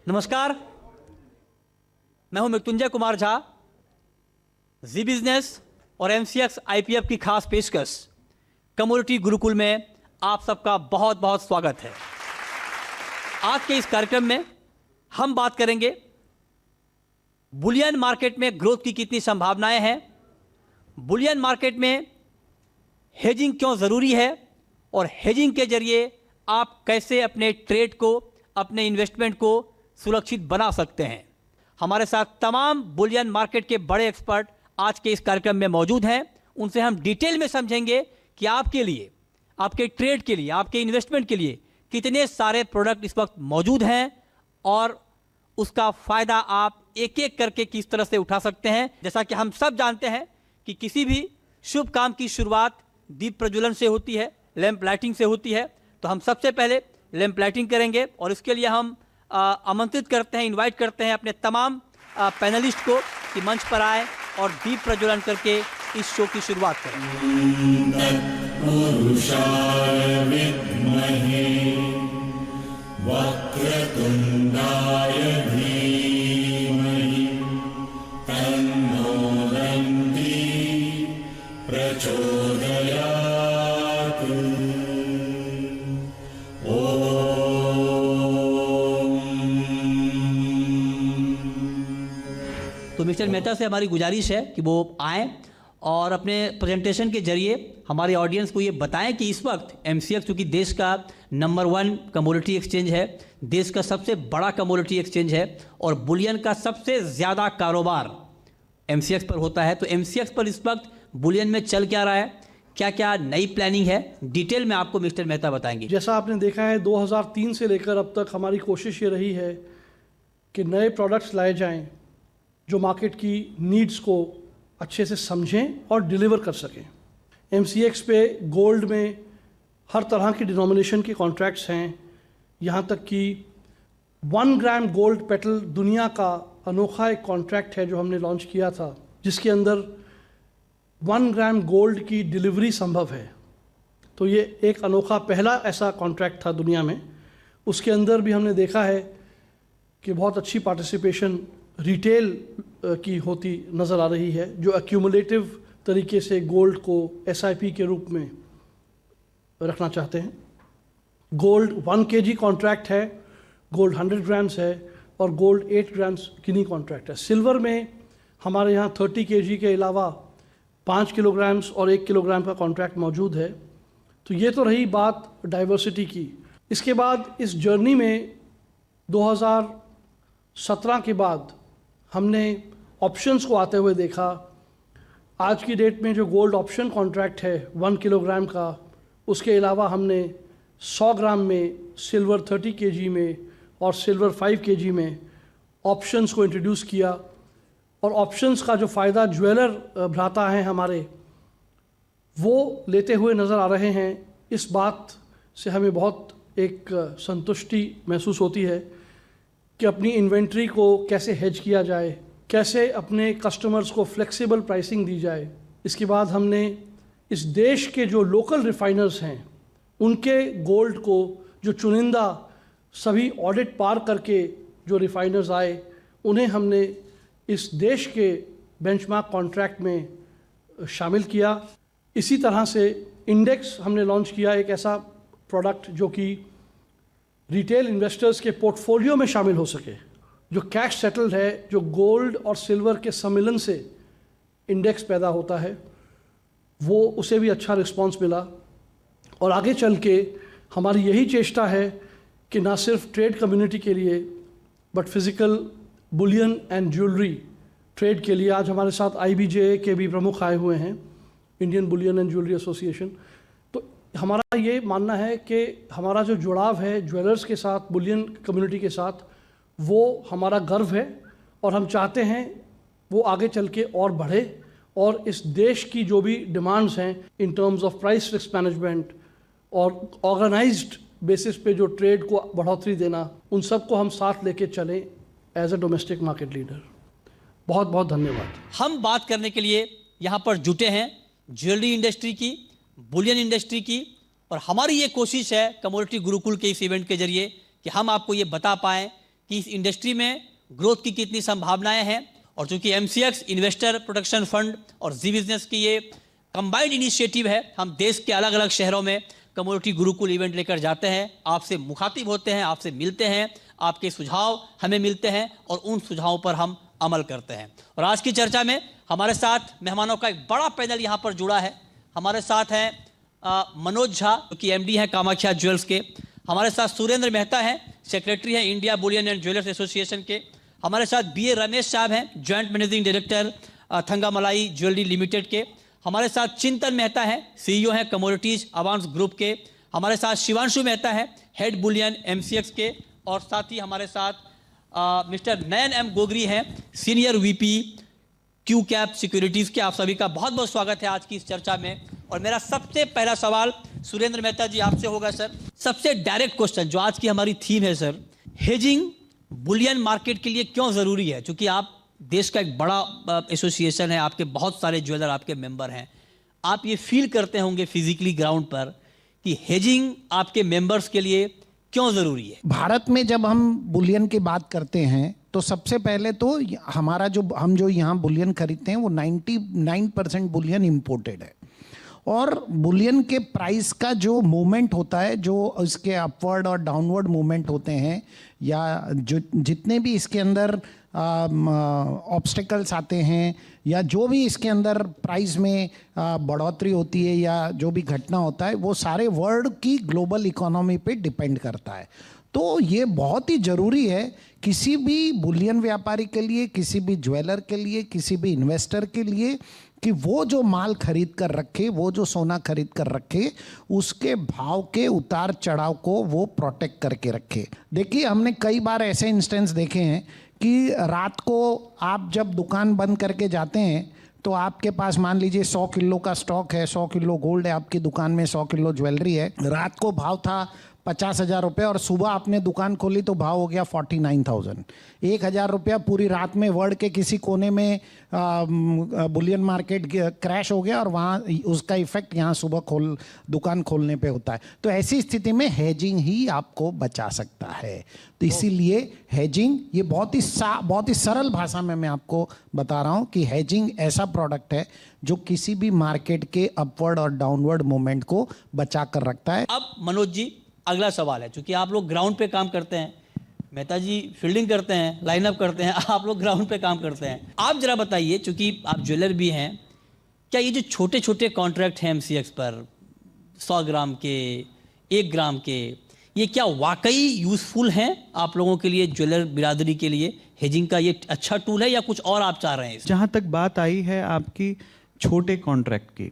नमस्कार, मैं हूं मृत्युंजय कुमार झा। जी बिजनेस और एमसीएक्स आईपीएफ की खास पेशकश कमोडिटी गुरुकुल में आप सबका बहुत बहुत स्वागत है। आज के इस कार्यक्रम में हम बात करेंगे बुलियन मार्केट में ग्रोथ की कितनी संभावनाएं हैं, बुलियन मार्केट में हेजिंग क्यों ज़रूरी है और हेजिंग के जरिए आप कैसे अपने ट्रेड को, अपने इन्वेस्टमेंट को सुरक्षित बना सकते हैं। हमारे साथ तमाम बुलियन मार्केट के बड़े एक्सपर्ट आज के इस कार्यक्रम में मौजूद हैं। उनसे हम डिटेल में समझेंगे कि आपके लिए, आपके ट्रेड के लिए, आपके इन्वेस्टमेंट के लिए कितने सारे प्रोडक्ट इस वक्त मौजूद हैं और उसका फ़ायदा आप एक एक करके किस तरह से उठा सकते हैं। जैसा कि हम सब जानते हैं कि किसी भी शुभ काम की शुरुआत दीप प्रज्वलन से होती है, लैंप लाइटिंग से होती है। तो हम सबसे पहले लैंप लाइटिंग करेंगे और इसके लिए हम आमंत्रित करते हैं, इनवाइट करते हैं अपने तमाम पैनलिस्ट को कि मंच पर आए और दीप प्रज्वलन करके इस शो की शुरुआत करें। वक्रतुंडाय धीमहि तन्नो दन्ति प्रचोदयात्। तो मिस्टर मेहता से हमारी गुजारिश है कि वो आएँ और अपने प्रेजेंटेशन के जरिए हमारे ऑडियंस को ये बताएं कि इस वक्त एमसीएक्स चूँकि देश का नंबर 1 कमोडिटी एक्सचेंज है, देश का सबसे बड़ा कमोडिटी एक्सचेंज है और बुलियन का सबसे ज़्यादा कारोबार एमसीएक्स पर होता है। तो एमसीएक्स पर इस वक्त बुलियन में चल क्या रहा है, क्या क्या नई प्लानिंग है, डिटेल में आपको मिस्टर मेहता बताएंगे। जैसा आपने देखा है 2003 से लेकर अब तक हमारी कोशिश ये रही है कि नए प्रोडक्ट्स लाए जाएं जो मार्केट की नीड्स को अच्छे से समझें और डिलीवर कर सकें। एमसीएक्स पे गोल्ड में हर तरह की डिनोमिनेशन के कॉन्ट्रैक्ट्स हैं, यहाँ तक कि 1 ग्राम गोल्ड पेटल दुनिया का अनोखा एक कॉन्ट्रैक्ट है जो हमने लॉन्च किया था, जिसके अंदर 1 ग्राम गोल्ड की डिलीवरी संभव है। तो ये एक अनोखा पहला ऐसा कॉन्ट्रैक्ट था दुनिया में। उसके अंदर भी हमने देखा है कि बहुत अच्छी पार्टिसिपेशन रिटेल की होती नज़र आ रही है, जो एक्यूमुलेटिव तरीके से गोल्ड को एसआईपी के रूप में रखना चाहते हैं। गोल्ड 1 kg कॉन्ट्रैक्ट है, गोल्ड 100 ग्राम्स है और गोल्ड 8 ग्राम्स गिनी कॉन्ट्रैक्ट है। सिल्वर में हमारे यहाँ 30 kg के अलावा 5 किलोग्राम्स और 1 किलोग्राम का कॉन्ट्रैक्ट मौजूद है। तो ये तो रही बात डाइवर्सिटी की। इसके बाद इस जर्नी में 2017 के बाद हमने ऑप्शंस को आते हुए देखा। आज की डेट में जो गोल्ड ऑप्शन कॉन्ट्रैक्ट है 1 किलोग्राम का, उसके अलावा हमने 100 ग्राम में, सिल्वर 30 kg में और सिल्वर 5 kg में ऑप्शंस को इंट्रोड्यूस किया। और ऑप्शंस का जो फ़ायदा ज्वेलर भ्राता हैं हमारे, वो लेते हुए नज़र आ रहे हैं। इस बात से हमें बहुत एक संतुष्टि महसूस होती है कि अपनी इन्वेंट्री को कैसे हेज किया जाए, कैसे अपने कस्टमर्स को फ्लेक्सिबल प्राइसिंग दी जाए। इसके बाद हमने इस देश के जो लोकल रिफाइनर्स हैं उनके गोल्ड को, जो चुनिंदा सभी ऑडिट पार करके जो रिफाइनर्स आए, उन्हें हमने इस देश के बेंचमार्क कॉन्ट्रैक्ट में शामिल किया। इसी तरह से इंडेक्स हमने लॉन्च किया, एक ऐसा प्रोडक्ट जो कि रिटेल इन्वेस्टर्स के पोर्टफोलियो में शामिल हो सके, जो कैश सेटल्ड है, जो गोल्ड और सिल्वर के सम्मिलन से इंडेक्स पैदा होता है। वो उसे भी अच्छा रिस्पांस मिला। और आगे चल के हमारी यही चेष्टा है कि ना सिर्फ ट्रेड कम्युनिटी के लिए but physical Boolean and jewellery trade के लिए आज हमारे साथ IBJ के भी प्रमुख आए हुए हैं, Indian Boolean and jewellery association. तो हमारा ये मानना है कि हमारा जो जुड़ाव है ज्वेलर्स के साथ, बुलियन कम्युनिटी के साथ, वो हमारा गर्व है और हम चाहते हैं वो आगे चल के और बढ़े और इस देश की जो भी डिमांड्स हैं in terms of price risk management और ऑर्गेनाइज्ड बेसिस पे जो ट्रेड को बढ़ोतरी देना, उन सब को हम साथ लेके चलें as a domestic market leader. बहुत बहुत धन्यवाद। हम बात करने के लिए यहाँ पर जुटे हैं ज्वेलरी इंडस्ट्री की, बुलियन इंडस्ट्री की, और हमारी ये कोशिश है कमोडिटी गुरुकुल के इस इवेंट के जरिए कि हम आपको ये बता पाएँ कि इस इंडस्ट्री में ग्रोथ की कितनी संभावनाएं हैं। और चूंकि MCX इन्वेस्टर प्रोटेक्शन फंड और जी बिजनेस की ये कंबाइंड इनिशिएटिव है, हम देश के अलग अलग शहरों में कमोडिटी गुरुकुल इवेंट लेकर जाते हैं, आपसे मुखातिब होते हैं, आपसे मिलते हैं, आपके सुझाव हमें मिलते हैं और उन सुझावों पर हम अमल करते हैं। और आज की चर्चा में हमारे साथ मेहमानों का एक बड़ा पैनल यहाँ पर जुड़ा है। हमारे साथ हैं मनोज झा जो कि MD हैं कामाख्या ज्वेल्स के। हमारे साथ सुरेंद्र मेहता हैं, सेक्रेटरी हैं India bullion and jewellers association के। हमारे साथ BA रमेश साहब हैं, joint managing director Thangamalai jewellery limited के। हमारे साथ चिंतन मेहता हैं, CEO हैं कमोडिटीज अवांस ग्रुप के। हमारे साथ शिवांशु मेहता हैं, हेड बुलियन MCX के। और साथ ही हमारे साथ मिस्टर नयन M गोगरी हैं, सीनियर VP QCap सिक्योरिटीज़ के। आप सभी का बहुत बहुत स्वागत है आज की इस चर्चा में। और मेरा सबसे पहला सवाल सुरेंद्र मेहता जी आपसे होगा सर। सबसे डायरेक्ट क्वेश्चन जो आज की हमारी थीम है सर, हेजिंग बुलियन मार्केट के लिए क्यों ज़रूरी है? क्योंकि आप देश का एक बड़ा एसोसिएशन है, आपके बहुत सारे ज्वेलर आपके मेंबर हैं, आप ये फील करते होंगे फिजिकली ग्राउंड पर कि हेजिंग आपके मेंबर्स के लिए क्यों ज़रूरी है? भारत में जब हम बुलियन की बात करते हैं तो सबसे पहले तो हमारा हम जो यहाँ बुलियन खरीदते हैं वो 99% बुलियन इम्पोर्टेड है। और बुलियन के प्राइस का जो मूवमेंट होता है, जो इसके अपवर्ड और डाउनवर्ड मूवमेंट होते हैं, या जो जितने भी इसके अंदर ऑब्स्टिकल्स आते हैं, या जो भी इसके अंदर प्राइस में बढ़ोतरी होती है, या जो भी घटना होता है, वो सारे वर्ल्ड की ग्लोबल इकोनॉमी पे डिपेंड करता है। तो ये बहुत ही ज़रूरी है किसी भी बुलियन व्यापारी के लिए, किसी भी ज्वेलर के लिए, किसी भी इन्वेस्टर के लिए, कि वो जो माल खरीद कर रखे, वो जो सोना खरीद कर रखे, उसके भाव के उतार चढ़ाव को वो प्रोटेक्ट करके रखे। देखिए, हमने कई बार ऐसे इंस्टेंस देखे हैं कि रात को आप जब दुकान बंद करके जाते हैं तो आपके पास मान लीजिए 100 किलो का स्टॉक है, 100 किलो गोल्ड है आपकी दुकान में, 100 किलो ज्वेलरी है। रात को भाव था 50,000 रुपये और सुबह आपने दुकान खोली तो भाव हो गया 49,000। 1,000 रुपया पूरी रात में वर्ल्ड के किसी कोने में बुलियन मार्केट क्रैश हो गया और वहाँ उसका इफेक्ट यहाँ सुबह दुकान खोलने पे होता है। तो ऐसी स्थिति में हेजिंग ही आपको बचा सकता है। तो इसीलिए हेजिंग, ये बहुत ही सरल भाषा में मैं आपको बता रहा हूँ कि हेजिंग ऐसा प्रोडक्ट है जो किसी भी मार्केट के अपवर्ड और डाउनवर्ड मूवमेंट को बचा कर रखता है। अब मनोज जी, अगला सवाल है, क्योंकि आप लोग ग्राउंड पे काम करते हैं, मेहता जी फील्डिंग करते हैं, लाइनअप करते हैं, आप लोग ग्राउंड पे काम करते हैं। आप जरा बताइए, क्योंकि आप ज्वेलर भी हैं, क्या ये जो छोटे छोटे कॉन्ट्रैक्ट हैं MCX पर 100 ग्राम के, 1 ग्राम के, ये क्या वाकई यूज़फुल हैं आप लोगों के लिए, ज्वेलर बिरादरी के लिए? हेजिंग का ये अच्छा टूल है या कुछ और आप चाह रहे हैं? जहाँ तक बात आई है आपकी छोटे कॉन्ट्रैक्ट की,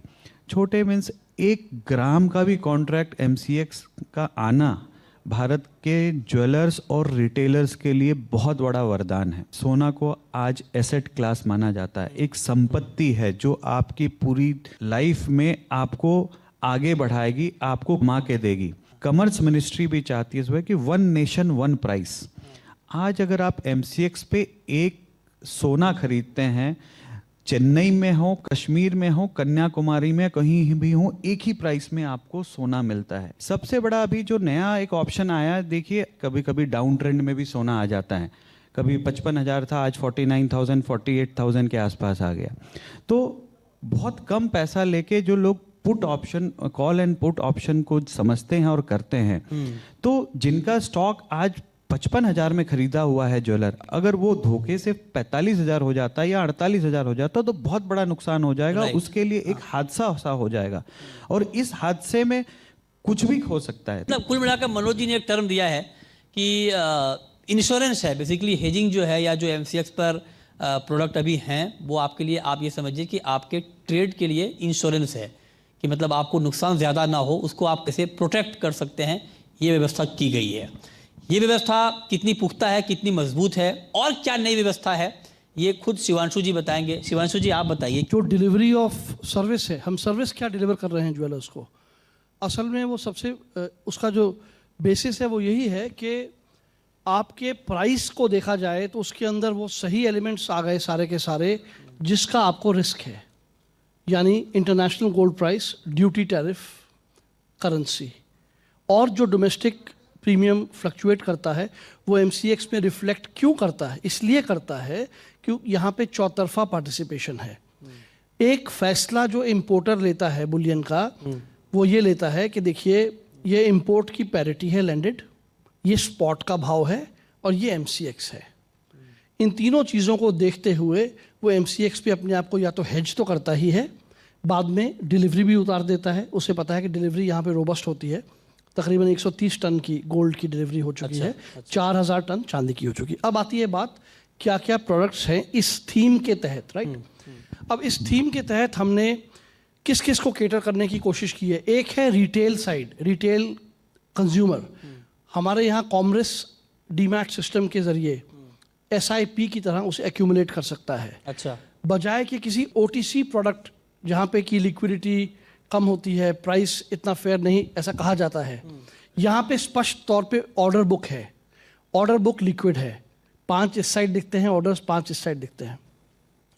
छोटे मीन्स 1 ग्राम का भी कॉन्ट्रैक्ट MCX का आना भारत के ज्वेलर्स और रिटेलर्स के लिए बहुत बड़ा वरदान है। सोना को आज एसेट क्लास माना जाता है, एक संपत्ति है जो आपकी पूरी लाइफ में आपको आगे बढ़ाएगी, आपको कमा के देगी। कॉमर्स मिनिस्ट्री भी चाहती है इसमें कि 1 नेशन 1 प्राइस। आज अगर आप MCX पे एक सोना खरीदते हैं, चेन्नई में हो, कश्मीर में हो, कन्याकुमारी में, कहीं भी हो, एक ही प्राइस में आपको सोना मिलता है। सबसे बड़ा अभी जो नया एक ऑप्शन आया है, देखिए कभी कभी डाउन ट्रेंड में भी सोना आ जाता है, कभी 55,000 था, आज 49,000 48,000 के आसपास आ गया। तो बहुत कम पैसा लेके जो लोग put option, call and put option को समझते हैं और करते हैं, तो जिनका स्टॉक आज 55,000 में खरीदा हुआ है ज्वेलर, अगर वो धोखे से 45,000 हो जाता है या 48,000 हो जाता है तो बहुत बड़ा नुकसान हो जाएगा, उसके लिए एक हादसा सा हो जाएगा। और इस हादसे में कुछ भी हो सकता है। मतलब कुल मिलाकर मनोज जी ने एक टर्म दिया है कि इंश्योरेंस है, बेसिकली हेजिंग जो है या जो एमसीएक्स पर प्रोडक्ट अभी हैं वो आपके लिए, आप ये समझिए कि आपके ट्रेड के लिए इंश्योरेंस है कि मतलब आपको नुकसान ज़्यादा ना हो, उसको आप कैसे प्रोटेक्ट कर सकते हैं, ये व्यवस्था की गई है। ये व्यवस्था कितनी पुख्ता है, कितनी मजबूत है और क्या नई व्यवस्था है, ये खुद शिवांशु जी बताएंगे। शिवांशु जी आप बताइए। जो डिलीवरी ऑफ सर्विस है, हम सर्विस क्या डिलीवर कर रहे हैं ज्वेलर्स को, असल में वो सबसे उसका जो बेसिस है वो यही है कि आपके प्राइस को देखा जाए तो उसके अंदर वो सही एलिमेंट्स आ गए सारे के सारे जिसका आपको रिस्क है, यानी international gold price, duty tariff, currency, और जो डोमेस्टिक प्रीमियम फ्लक्चुएट करता है वो एमसीएक्स में रिफ्लेक्ट क्यों करता है, इसलिए करता है कि यहाँ पे चौतरफा पार्टिसिपेशन है। एक फैसला जो इंपोर्टर लेता है बुलियन का वो ये लेता है कि देखिए ये इंपोर्ट की पैरिटी है लैंडेड, ये स्पॉट का भाव है और ये एमसीएक्स है। इन तीनों चीज़ों को देखते हुए वो एमसीएक्स पे अपने आप को या तो हेज तो करता ही है, बाद में डिलीवरी भी उतार देता है। उसे पता है कि डिलीवरी यहाँ पे रोबस्ट होती है, तकरीबन 130 टन की गोल्ड की डिलीवरी हो चुकी है, 4000 टन चांदी की हो चुकी। अब आती है बात क्या क्या प्रोडक्ट्स हैं इस थीम के तहत, राइट। अब इस थीम के तहत हमने किस किस को केटर करने की कोशिश की है। एक है रिटेल साइड, रिटेल कंज्यूमर। हमारे यहाँ कॉमर्स डीमैट सिस्टम के ज़रिए एसआईपी की तरह उसे एक्यूमुलेट कर सकता है, अच्छा, बजाय कि किसी ओटीसी प्रोडक्ट जहाँ पे की लिक्विडिटी कम होती है, प्राइस इतना फेयर नहीं ऐसा कहा जाता है। यहाँ पे स्पष्ट तौर पे ऑर्डर बुक है, ऑर्डर बुक लिक्विड है, 5 इस साइड दिखते हैं ऑर्डर्स, 5 इस साइड दिखते हैं।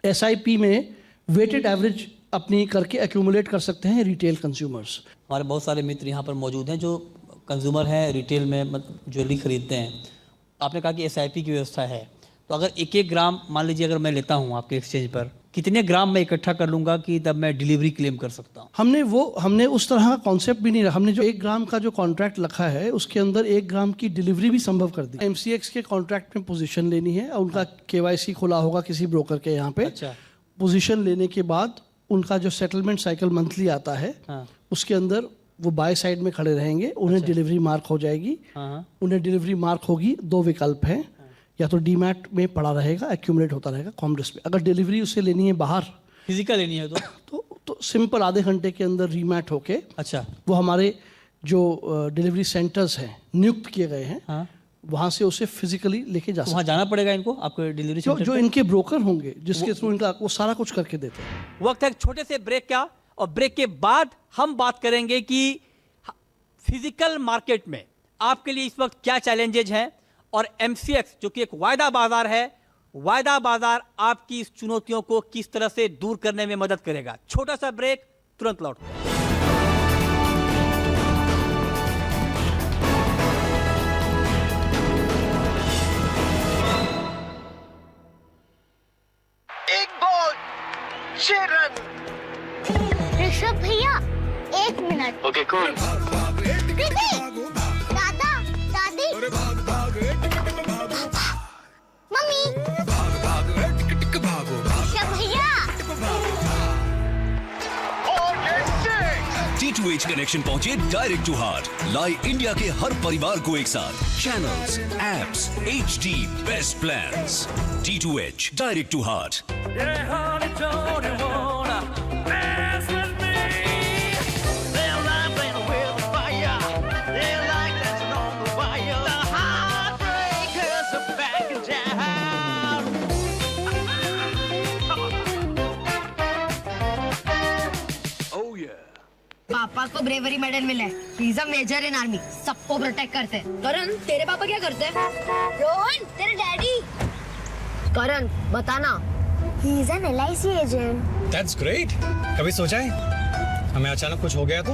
एसआईपी में वेटेड एवरेज अपनी करके एक्यूमुलेट कर सकते हैं रिटेल कंज्यूमर्स। हमारे बहुत सारे मित्र यहाँ पर मौजूद हैं जो कंज्यूमर हैं, रिटेल में ज्वेलरी खरीदते हैं। आपने कहा कि एसआईपी की व्यवस्था है, तो अगर 1-1 ग्राम मान लीजिए अगर मैं लेता हूँ आपके एक्सचेंज पर, कितने ग्राम मैं इकट्ठा कर लूँगा कि तब मैं डिलीवरी क्लेम कर सकता हूँ? हमने उस तरह का कॉन्सेप्ट भी नहीं रखा। हमने जो 1 ग्राम का जो कॉन्ट्रैक्ट रखा है उसके अंदर 1 ग्राम की डिलीवरी भी संभव कर दी। एमसीएक्स के कॉन्ट्रैक्ट में पोजीशन लेनी है और उनका केवाईसी खुला होगा किसी ब्रोकर के यहाँ पे। अच्छा, पोजीशन लेने के बाद उनका जो सेटलमेंट साइकिल मंथली आता है, हाँ, उसके अंदर वो बाय साइड में खड़े रहेंगे, उन्हें डिलीवरी मार्क हो जाएगी। हाँ, उन्हें डिलीवरी मार्क होगी, 2 विकल्प हैं, या तो डीमैट में पड़ा रहेगा, एक्यूमुलेट होता रहेगा कॉमर्स में। अगर डिलीवरी उसे लेनी है बाहर फिजिकल लेनी है तो सिंपल आधे घंटे के अंदर रीमैट होके अच्छा, वो हमारे जो डिलीवरी सेंटर्स हैं नियुक्त किए गए हैं, हाँ, वहाँ से उसे फिजिकली लेके जा तो वहाँ जाना पड़ेगा इनको आपको डिलीवरी जो सेंटर जो इनके ब्रोकर होंगे जिसके थ्रू इनका वो सारा कुछ करके देते हैं। वक्त है एक छोटे से ब्रेक का, और ब्रेक के बाद हम बात करेंगे कि फिजिकल मार्केट में आपके लिए इस वक्त क्या चैलेंजेज हैं, और एमसीएक्स जो कि एक वायदा बाजार है, वायदा बाजार आपकी इस चुनौतियों को किस तरह से दूर करने में मदद करेगा। छोटा सा ब्रेक, तुरंत लौटते हैं। एक बॉल 6 रन। ऋषभ भैया 1 मिनट। Okay cool. दीदी, दादा, दादी, मम्मी, ऋषभ भैया। T2H कनेक्शन पहुंचे डायरेक्ट टू हार्ट, लाई इंडिया के हर परिवार को एक साथ। Channels, apps, HD best plans. T2H direct to heart. पापा को ब्रेवरी मेडल मिला है। He is a major in army, सबको प्रोटेक्ट करते हैं। करण, तेरे पापा क्या करते हैं? रोहन, तेरे डैडी। करण, बताना। He is an LIC agent. That's great. कभी सोचा है हमें अचानक कुछ हो गया तो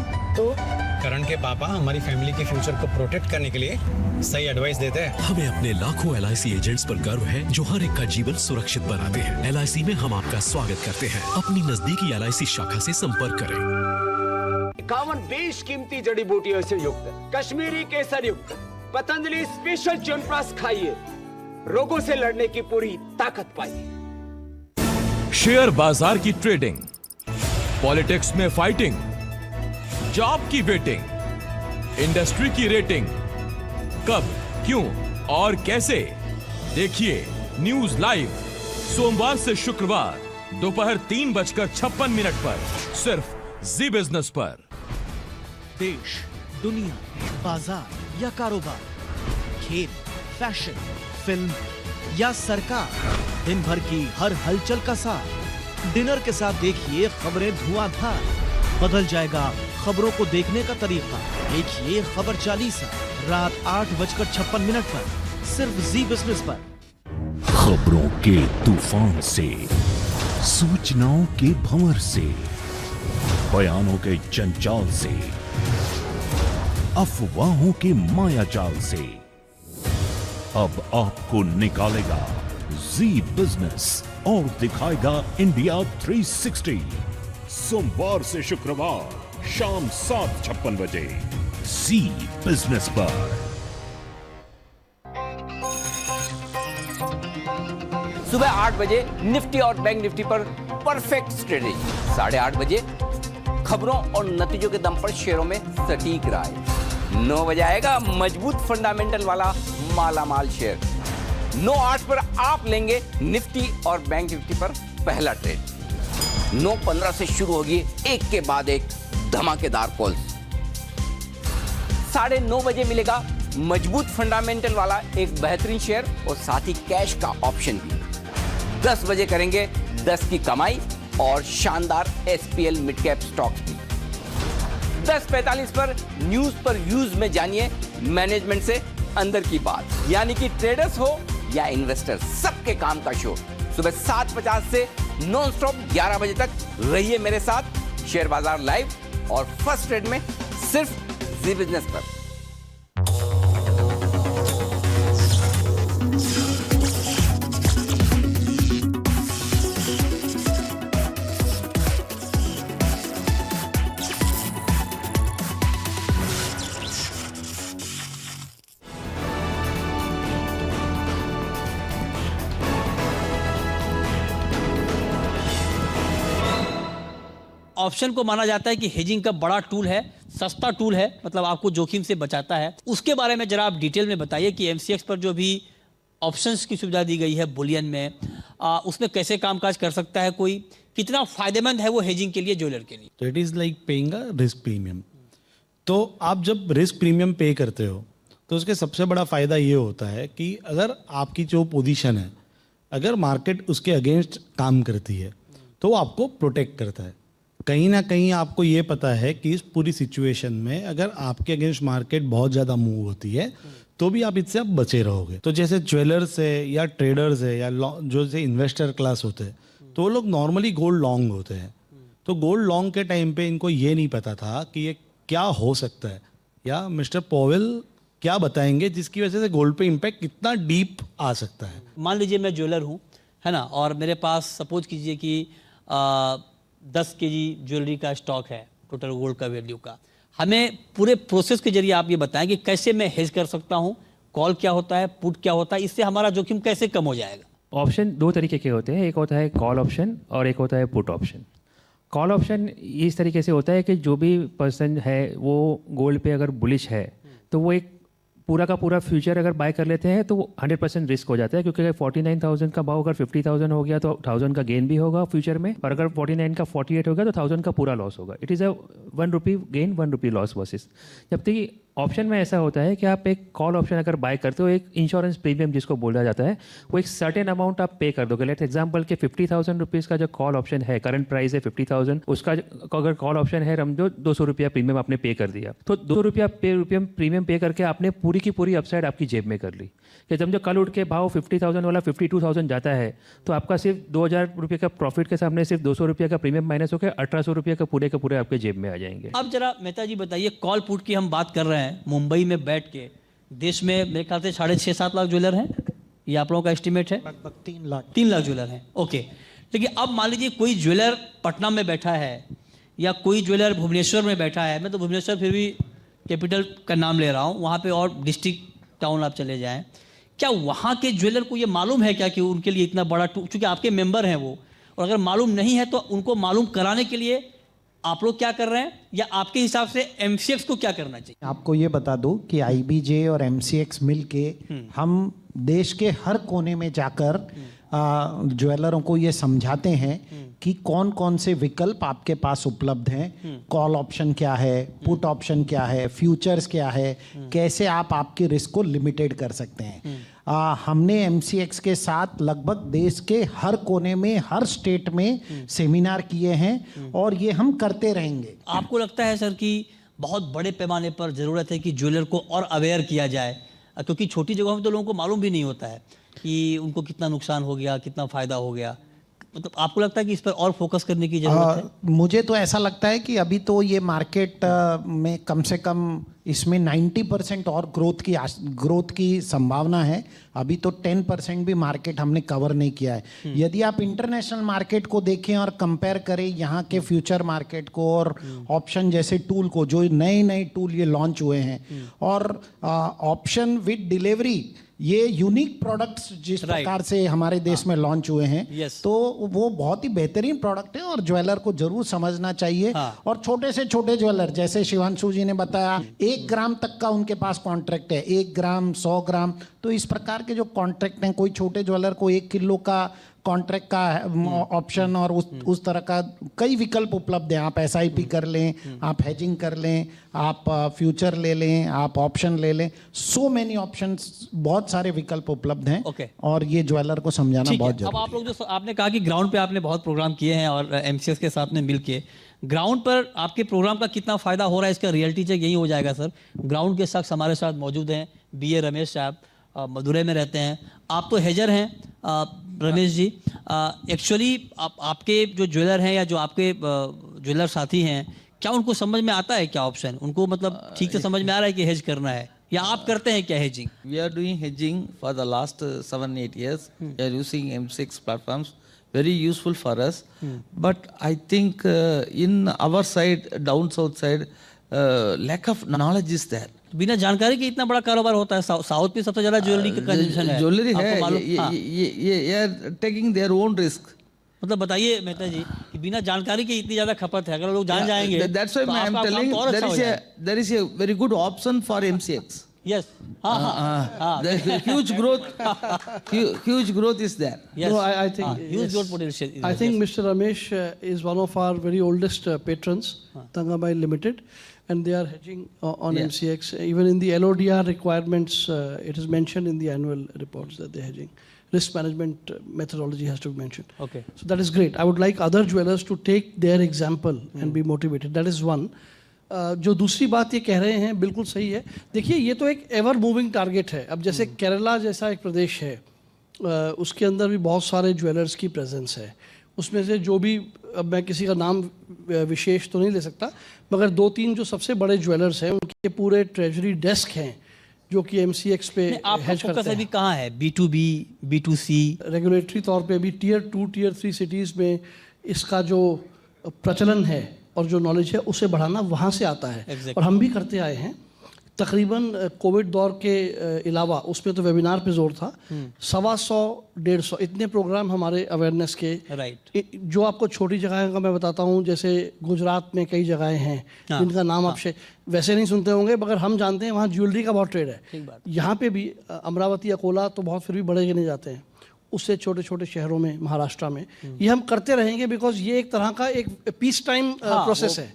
करण के पापा हमारी फैमिली के फ्यूचर को प्रोटेक्ट करने के लिए सही एडवाइस देते हैं। हमें अपने लाखों LIC एजेंट्स पर गर्व है जो हर एक का जीवन सुरक्षित बनाते हैं। LIC में हम आपका स्वागत करते हैं। अपनी नजदीकी LIC शाखा से संपर्क करें। 51 बेशकीमती जड़ी बूटियों से युक्त कश्मीरी केसर युक्त पतंजलि स्पेशल च्यवनप्राश खाइए, रोगों से लड़ने की पूरी ताकत पाइए। शेयर बाजार की ट्रेडिंग, पॉलिटिक्स में फाइटिंग, जॉब की वेटिंग, इंडस्ट्री की रेटिंग कब, क्यों और कैसे, देखिए न्यूज लाइव सोमवार से शुक्रवार दोपहर 3:56 पर सिर्फ जी बिजनेस पर। देश, दुनिया, बाजार या कारोबार, खेल, फैशन, फिल्म या सरकार, दिन भर की हर हलचल का साथ डिनर के साथ देखिए खबरें धुआंधार। बदल जाएगा खबरों को देखने का तरीका। देखिए खबर 40 रात 8:56 पर सिर्फ जी बिजनेस पर। खबरों के तूफान से, सूचनाओं के भंवर से, बयानों के जंजाल से, अफवाहों के मायाजाल से अब आपको निकालेगा जी बिजनेस और दिखाएगा इंडिया 360। सोमवार से शुक्रवार शाम 7:56 जी बिजनेस पर। सुबह 8 बजे निफ्टी और बैंक निफ्टी पर परफेक्ट स्ट्रेटेजी। 8:30 बजे खबरों और नतीजों के दम पर शेयरों में सटीक राय। 9 बजे आएगा मजबूत फंडामेंटल वाला मालामाल शेयर। 9:08 पर आप लेंगे निफ्टी और बैंक निफ्टी पर पहला ट्रेड। 9:15 से शुरू होगी एक के बाद एक धमाकेदार कॉल्स। 9:30 बजे मिलेगा मजबूत फंडामेंटल वाला एक बेहतरीन शेयर और साथ ही कैश का ऑप्शन भी। 10 बजे करेंगे 10 की कमाई और शानदार SPL मिड कैप स्टॉक्स भी। 10:45 पर न्यूज पर व्यूज में जानिए मैनेजमेंट से अंदर की बात, यानी कि ट्रेडर्स हो या इन्वेस्टर्स, सबके काम का शो। सुबह 7:50 से नॉन स्टॉप 11 बजे तक रहिए मेरे साथ शेयर बाजार लाइव और फर्स्ट ट्रेड में सिर्फ जी बिजनेस पर। ऑप्शन को माना जाता है कि हेजिंग का बड़ा टूल है, सस्ता टूल है, मतलब आपको जोखिम से बचाता है। उसके बारे में जरा आप डिटेल में बताइए कि MCX पर जो भी ऑप्शंस की सुविधा दी गई है बुलियन में, उसमें कैसे कामकाज कर सकता है कोई, कितना फायदेमंद है वो हेजिंग के लिए, ज्वेलर के लिए। तो it is like paying a risk premium. तो आप जब रिस्क प्रीमियम पे करते हो तो उसके सबसे बड़ा फ़ायदा ये होता है कि अगर आपकी जो पोजीशन है, अगर मार्केट उसके अगेंस्ट काम करती है तो वो आपको प्रोटेक्ट करता है। कहीं ना कहीं आपको ये पता है कि इस पूरी सिचुएशन में अगर आपके अगेंस्ट मार्केट बहुत ज़्यादा मूव होती है तो भी आप इससे अब बचे रहोगे। तो जैसे ज्वेलर्स है या ट्रेडर्स है या जो जैसे इन्वेस्टर क्लास होते हैं तो वो लोग नॉर्मली गोल्ड लॉन्ग होते हैं। तो गोल्ड लॉन्ग के टाइम पे इनको ये नहीं पता था कि ये क्या हो सकता है, या मिस्टर पॉवेल क्या बताएंगे जिसकी वजह से गोल्ड पे इम्पैक्ट कितना डीप आ सकता है। मान लीजिए मैं ज्वेलर हूँ, है ना, और मेरे पास सपोज कीजिए कि 10 kg ज्वेलरी का स्टॉक है, टोटल गोल्ड का वैल्यू का। हमें पूरे प्रोसेस के जरिए आप ये बताएं कि कैसे मैं हेज कर सकता हूँ, कॉल क्या होता है, पुट क्या होता है, इससे हमारा जोखिम कैसे कम हो जाएगा। ऑप्शन 2 तरीके के होते हैं, एक होता है कॉल ऑप्शन और एक होता है पुट ऑप्शन। कॉल ऑप्शन इस तरीके से होता है कि जो भी पर्सन है वो गोल्ड पे अगर बुलिश है तो वो एक पूरा का पूरा फ्यूचर अगर बाय कर लेते हैं तो वो 100% रिस्क हो जाता है, क्योंकि अगर 49,000 का भाव अगर 50,000 हो गया तो 1,000 का गेन भी होगा फ्यूचर में, और अगर 49 का 48 हो गया तो 1,000 का पूरा लॉस होगा। It is a 1 rupee gain 1 rupee loss versus. जबकि ऑप्शन में ऐसा होता है कि आप एक कॉल ऑप्शन अगर बाय करते हो, एक इंश्योरेंस प्रीमियम जिसको बोला जाता है, वो एक सर्टेन अमाउंट आप पे कर दोगे। लेट एग्जांपल के 50,000 रुपीज़ का जो कॉल ऑप्शन है, करंट प्राइस है 50,000, उसका अगर कॉल ऑप्शन है समझो 200 रुपया प्रीमियम आपने पे कर दिया, तो 200 रुपया प्रीमियम पे करके आपने पूरी की पूरी अपसाइड आपकी जेब में कर ली। कि जब जो कल उठ के भाव 50,000 वाला 52,000 जाता है तो आपका सिर्फ 2,000 रुपये का प्रॉफिट के सामने सिर्फ 200 रुपये का प्रीमियम माइनस होकर 1,800 रुपये का पूरे आपके जेब में आ जाएंगे। अब जरा मेहता जी बताइए, कॉल पुट की हम बात कर रहे हैं, मुंबई में बैठ के देश में मेरे ख्याल से 6.5-7 लाख ज्वेलर हैं, ये आप लोगों का एस्टिमेट है? लगभग 3 लाख ज्वेलर हैं। ओके, लेकिन अब मान लीजिए कोई ज्वेलर पटना में बैठा है या कोई ज्वेलर भुवनेश्वर में बैठा है। मैं तो भुवनेश्वर फिर भी कैपिटल का नाम ले रहा हूँ, वहाँ पे और डिस्ट्रिक्ट टाउन आप चले जाएं, क्या वहाँ के ज्वेलर को ये मालूम है क्या कि उनके लिए इतना बड़ा चूँकि आपके मेंबर हैं वो, और अगर मालूम नहीं है तो उनको मालूम कराने के लिए आप लोग क्या कर रहे हैं, या आपके हिसाब से एमसीएक्स को क्या करना चाहिए? आपको ये बता दूं कि आईबीजे और एमसीएक्स मिलके हम देश के हर कोने में जाकर ज्वेलरों को ये समझाते हैं कि कौन कौन से विकल्प आपके पास उपलब्ध हैं, कॉल ऑप्शन क्या है, पुट ऑप्शन क्या है, फ्यूचर्स क्या है, कैसे आप आपके रिस्क को लिमिटेड कर सकते हैं। हमने एमसीएक्स के साथ लगभग देश के हर कोने में, हर स्टेट में सेमिनार किए हैं और ये हम करते रहेंगे। आपको लगता है सर कि बहुत बड़े पैमाने पर ज़रूरत है कि ज्वेलर को और अवेयर किया जाए, क्योंकि छोटी जगहों में तो लोगों को मालूम भी नहीं होता है कि उनको कितना नुकसान हो गया, कितना फ़ायदा हो गया। मतलब आपको लगता है कि इस पर और फोकस करने की ज़रूरत है? मुझे तो ऐसा लगता है कि अभी तो ये मार्केट में कम से कम इसमें 90% और ग्रोथ की संभावना है। अभी तो 10% भी मार्केट हमने कवर नहीं किया है। यदि आप इंटरनेशनल मार्केट को देखें और कंपेयर करें यहाँ के फ्यूचर मार्केट को और ऑप्शन जैसे टूल को, जो नए नए टूल ये लॉन्च हुए हैं, और ऑप्शन विद डिलीवरी, ये यूनिक प्रोडक्ट्स जिस प्रकार से हमारे देश में लॉन्च हुए हैं, तो वो बहुत ही बेहतरीन प्रोडक्ट है और ज्वेलर को जरूर समझना चाहिए। और छोटे से छोटे ज्वेलर, जैसे शिवांशु जी ने बताया, 1 ग्राम तक का उनके पास कॉन्ट्रैक्ट है, 1 ग्राम, 100 ग्राम, तो इस प्रकार के जो कॉन्ट्रैक्ट हैं, कोई छोटे ज्वेलर को 1 किलो का कॉन्ट्रैक्ट का ऑप्शन और उस तरह का कई विकल्प उपलब्ध हैं। आप एसआईपी कर लें, आप हेजिंग कर लें, आप फ्यूचर ले लें, आप ऑप्शन ले लें, सो मेनी ऑप्शंस, बहुत सारे विकल्प उपलब्ध हैं। और ये ज्वेलर को समझाना बहुत जरूरी है। अब आप लोग जो आपने कहा कि ग्राउंड पे आपने बहुत प्रोग्राम किए हैं और एमसीएक्स के साथ में मिलके, ग्राउंड पर आपके प्रोग्राम का कितना फायदा हो रहा है, इसका रियलिटी चेक यही हो जाएगा सर। ग्राउंड के शख्स हमारे साथ मौजूद हैं। बीए रमेश साहब मदुरई में रहते हैं, आप तो हेजर हैं रमेश जी। एक्चुअली आपके जो ज्वेलर हैं या जो आपके ज्वेलर साथी हैं, क्या उनको समझ में आता है क्या ऑप्शन? उनको मतलब ठीक से समझ में आ रहा है कि हेज करना है, या आप करते हैं क्या hedging? We are doing hedging for the last 7-8 years. We are using M6 platforms. Very useful for us. But I think in our side, down south side, lack of knowledge is there. बिना जानकारी के इतना बड़ा कारोबार होता है? South में सबसे ज्यादा ज्वेलरी का कंजम्पशन है। ज्वेलरी है, ये are taking their own risk. मतलब बताइए मेहता जी कि बिना जानकारी के इतनी ज्यादा खपत है, अगर लोग जान जाएंगे That's why I am telling there is a very good option for MCX. Yes. The huge growth is there. Yes. No, I think huge growth potential. I think Mr. Ramesh is one of our very oldest patrons, Tangabai Limited, and they are hedging on MCX. Even in the LODR requirements, it is mentioned in the annual reports that they're hedging. Risk management methodology has to be mentioned. Okay. So that is great. I would like other jewelers to take their example and be motivated. That is one. जो दूसरी बात ये कह रहे हैं बिल्कुल सही है। देखिए, ये तो एक एवर मूविंग टारगेट है। अब जैसे केरला जैसा एक प्रदेश है, उसके अंदर भी बहुत सारे ज्वेलर्स की प्रेजेंस है। उसमें से जो भी, अब मैं किसी का नाम विशेष तो नहीं ले सकता, मगर 2-3 जो सबसे बड़े ज्वेलर्स हैं, उनके पूरे ट्रेजरी डेस्क हैं जो कि एमसीएक्स पे हेज करते हैं। अभी कहाँ है? B2B, B2C? रेगुलेटरी तौर पे अभी Tier 2, Tier 3 सिटीज़ में इसका जो प्रचलन है और जो नॉलेज है उसे बढ़ाना वहाँ से आता है। और हम भी करते आए हैं। तकरीबन कोविड दौर के अलावा उसमें तो वेबिनार पे जोर था, 125-150 इतने प्रोग्राम हमारे अवेयरनेस के। जो आपको छोटी जगह का मैं बताता हूँ, जैसे गुजरात में कई जगहें हैं जिनका नाम आप वैसे नहीं सुनते होंगे, मगर हम जानते हैं वहाँ ज्वेलरी का बहुत ट्रेड है। यहाँ पे भी अमरावती, अकोला तो बहुत फिर भी बड़े गिने जाते हैं, उससे छोटे छोटे शहरों में, महाराष्ट्र में। ये हम करते रहेंगे बिकॉज ये एक तरह का एक पीस टाइम प्रोसेस है,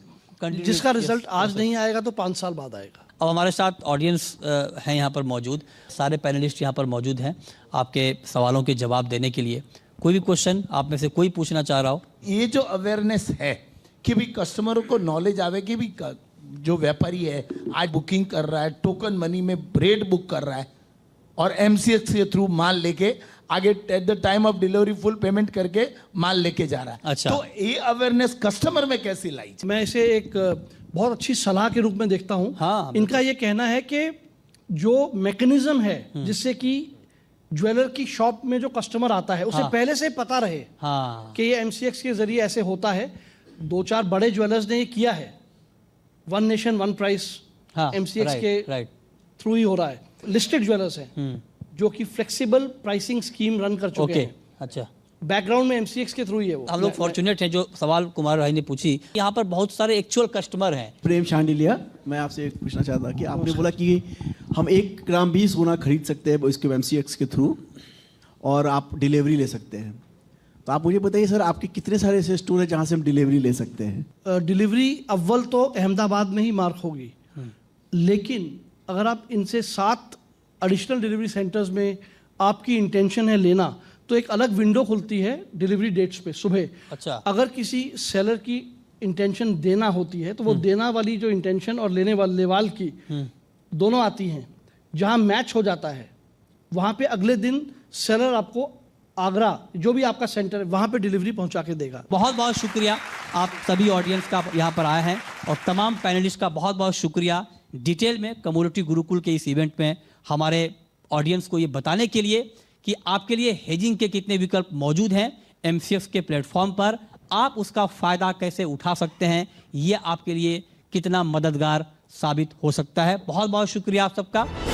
जिसका रिजल्ट आज नहीं आएगा तो 5 साल बाद आएगा। अब हमारे साथ ऑडियंस हैं यहाँ पर मौजूद, सारे पैनलिस्ट यहाँ पर मौजूद हैं आपके सवालों के जवाब देने के लिए। कोई भी क्वेश्चन आप में से कोई पूछना चाह रहा हो? ये जो अवेयरनेस है कि भी कस्टमरों को नॉलेज आवे कि भी जो व्यापारी है आज बुकिंग कर रहा है, टोकन मनी में ब्रेड बुक कर रहा है और एमसीएक्स के थ्रू माल लेके आगे at the time of delivery full payment करके माल लेके जा रहा है। अच्छा। तो ये अवेयरनेस कस्टमर में कैसी लाई? मैं इसे एक बहुत अच्छी सलाह के रूप में देखता हूँ। इनका ये कहना है कि जो मैकेनिज्म है जिससे कि ज्वेलर की शॉप में जो कस्टमर आता है उसे पहले से पता रहे कि ये एमसीएक्स के जरिए ऐसे होता है। 2-4 बड़े ज्वेलर्स ने ये किया है। One nation one price MCX के थ्रू ही हो रहा है। लिस्टेड ज्वेलर्स हैं जो कि फ्लेक्सिबल प्राइसिंग स्कीम रन कर चुके हैं। अच्छा। बैकग्राउंड में MCX के थ्रू ही है वो। हम लोग फॉर्चुनेट हैं जो सवाल कुमार भाई ने पूछी। यहाँ पर बहुत सारे एक्चुअल कस्टमर हैं। प्रेम शांडिलिया, मैं आपसे एक पूछना चाहता कि आपने बोला कि हम 1 ग्राम भी सोना खरीद सकते हैं इसके MCX के थ्रू और आप डिलीवरी ले सकते हैं। तो आप मुझे बताइए सर, आपके कितने सारे ऐसे स्टोर है जहाँ से हम डिलीवरी ले सकते हैं? डिलीवरी अव्वल तो अहमदाबाद में ही मार्क होगी, लेकिन अगर आप इनसे 7 एडिशनल डिलीवरी सेंटर्स में आपकी इंटेंशन है लेना, तो एक अलग विंडो खुलती है डिलीवरी डेट्स पे सुबह। अच्छा। अगर किसी सेलर की इंटेंशन देना होती है तो वो देना वाली जो इंटेंशन और लेने वाले की दोनों आती हैं। जहाँ मैच हो जाता है वहाँ पे अगले दिन सेलर आपको आगरा जो भी आपका सेंटर है वहाँ पे डिलीवरी पहुँचा के देगा। बहुत बहुत शुक्रिया आप सभी ऑडियंस का यहाँ पर आए हैं, और तमाम पैनलिस्ट का बहुत बहुत शुक्रिया डिटेल में कम्युनिटी गुरुकुल के इस इवेंट में हमारे ऑडियंस को ये बताने के लिए कि आपके लिए हेजिंग के कितने विकल्प मौजूद हैं MCX के प्लेटफॉर्म पर, आप उसका फ़ायदा कैसे उठा सकते हैं, ये आपके लिए कितना मददगार साबित हो सकता है। बहुत बहुत शुक्रिया आप सबका।